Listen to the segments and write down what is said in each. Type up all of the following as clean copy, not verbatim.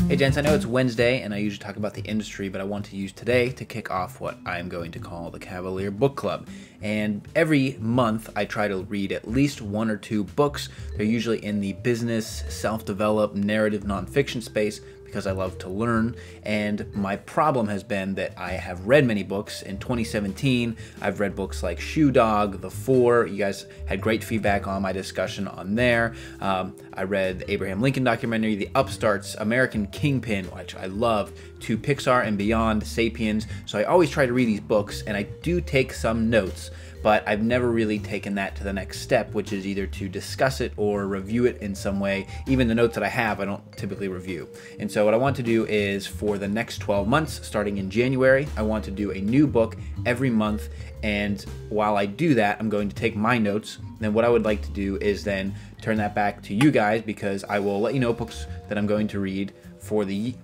Hey gents, I know it's Wednesday and I usually talk about the industry, but I want to use today to kick off what I'm going to call the Kavalier Book Club. And every month I try to read at least one or two books. They're usually in the business, self-developed, narrative, nonfiction space, because I love to learn, and my problem has been that I have read many books. In 2017, I've read books like Shoe Dog, The Four. You guys had great feedback on my discussion on there. I read the Abraham Lincoln documentary, The Upstarts, American Kingpin, which I love, to Pixar and Beyond, Sapiens. So I always try to read these books, and I do take some notes, but I've never really taken that to the next step, which is either to discuss it or review it in some way. Even the notes that I have, I don't typically review. And so what I want to do is, for the next 12 months, starting in January, I want to do a new book every month. And while I do that, I'm going to take my notes. Then what I would like to do is then turn that back to you guys, because I will let you know books that I'm going to read for the,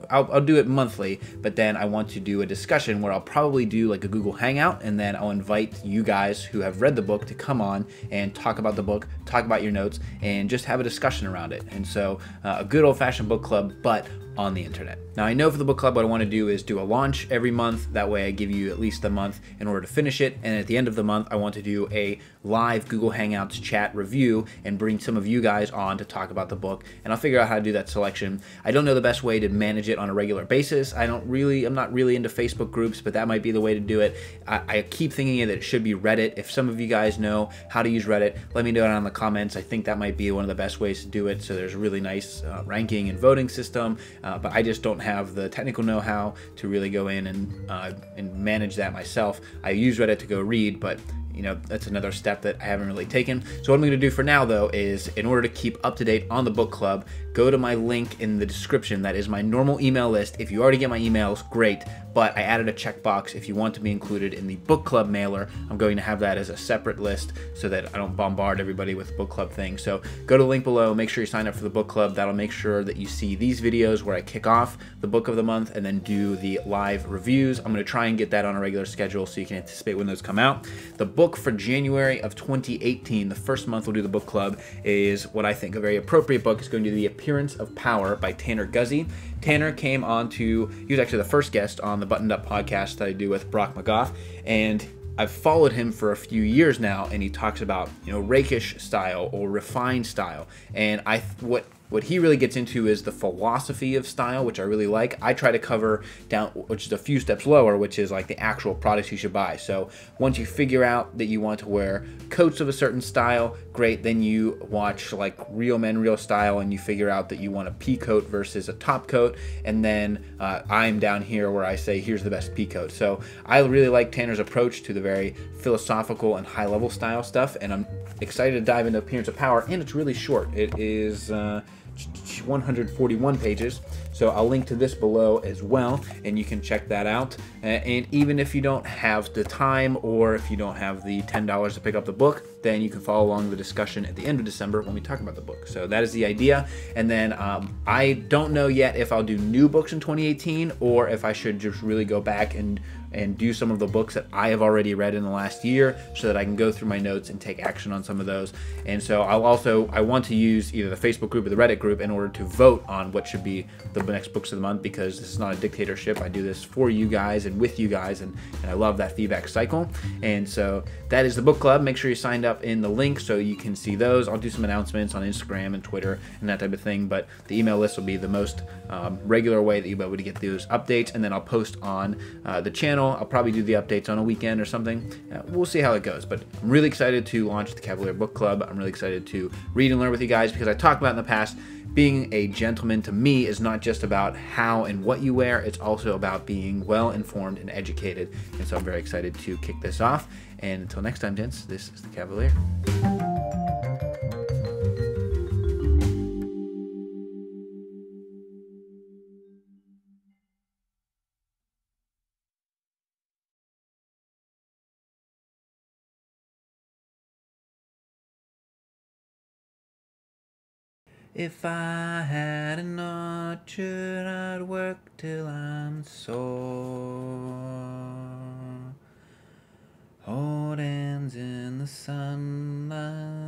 I'll do it monthly, but then I want to do a discussion where I'll probably do like a Google Hangout, and then I'll invite you guys who have read the book to come on and talk about the book, talk about your notes, and just have a discussion around it. And so a good old-fashioned book club, but on the internet. Now, I know for the book club, what I want to do is do a launch every month. That way I give you at least a month in order to finish it. And at the end of the month, I want to do a live Google Hangouts chat review and bring some of you guys on to talk about the book. And I'll figure out how to do that selection. I don't know the best way to manage it on a regular basis. I'm not really into Facebook groups, but that might be the way to do it. I keep thinking that it should be Reddit. If some of you guys know how to use Reddit, let me know down in the comments. I think that might be one of the best ways to do it. So there's a really nice ranking and voting system. But I just don't have the technical know-how to really go in and manage that myself. I use Reddit to go read, but you know, that's another step that I haven't really taken. So what I'm going to do for now, though, is in order to keep up to date on the book club, go to my link in the description. That is my normal email list. If you already get my emails, great, but I added a checkbox if you want to be included in the book club mailer. I'm going to have that as a separate list so that I don't bombard everybody with book club things. So go to the link below, make sure you sign up for the book club. That'll make sure that you see these videos where I kick off the book of the month and then do the live reviews. I'm going to try and get that on a regular schedule so you can anticipate when those come out. The book for January of 2018, the first month we'll do the book club, is what I think a very appropriate book. Is going to be The Appearance of Power by Tanner Guzy. Tanner came on to, he was actually the first guest on the Buttoned Up podcast that I do with Brock McGough, and I've followed him for a few years now, and he talks about, you know, rakish style or refined style. And what he really gets into is the philosophy of style, which I really like. I try to cover down, which is a few steps lower, which is like the actual products you should buy. So once you figure out that you want to wear coats of a certain style, great. Then you watch like Real Men, Real Style, and you figure out that you want a pea coat versus a top coat. And then I'm down here where I say, here's the best pea coat. So I really like Tanner's approach to the very philosophical and high level style stuff. And I'm excited to dive into Appearance of Power. And it's really short. It is 141 pages, so I'll link to this below as well, and you can check that out. And even if you don't have the time, or if you don't have the $10 to pick up the book, then you can follow along the discussion at the end of December when we talk about the book. So that is the idea. And then I don't know yet if I'll do new books in 2018 or if I should just really go back and do some of the books that I have already read in the last year, so that I can go through my notes and take action on some of those. And so I want to use either the Facebook group or the Reddit group in order to vote on what should be the next books of the month, because this is not a dictatorship. I do this for you guys and with you guys, and I love that feedback cycle. And so that is the book club. Make sure you signed up in the link so you can see those. I'll do some announcements on Instagram and Twitter and that type of thing, but the email list will be the most regular way that you'll be able to get those updates. And then I'll post on the channel. I'll probably do the updates on a weekend or something. We'll see how it goes, but I'm really excited to launch the Kavalier Book Club. I'm really excited to read and learn with you guys, because I talked about in the past, being a gentleman to me is not just about how and what you wear, it's also about being well informed and educated. And so I'm very excited to kick this off. And until next time, gents, this is the Kavalier. If I had an orchard, I'd work till I'm sore. Hold hands in the sunlight.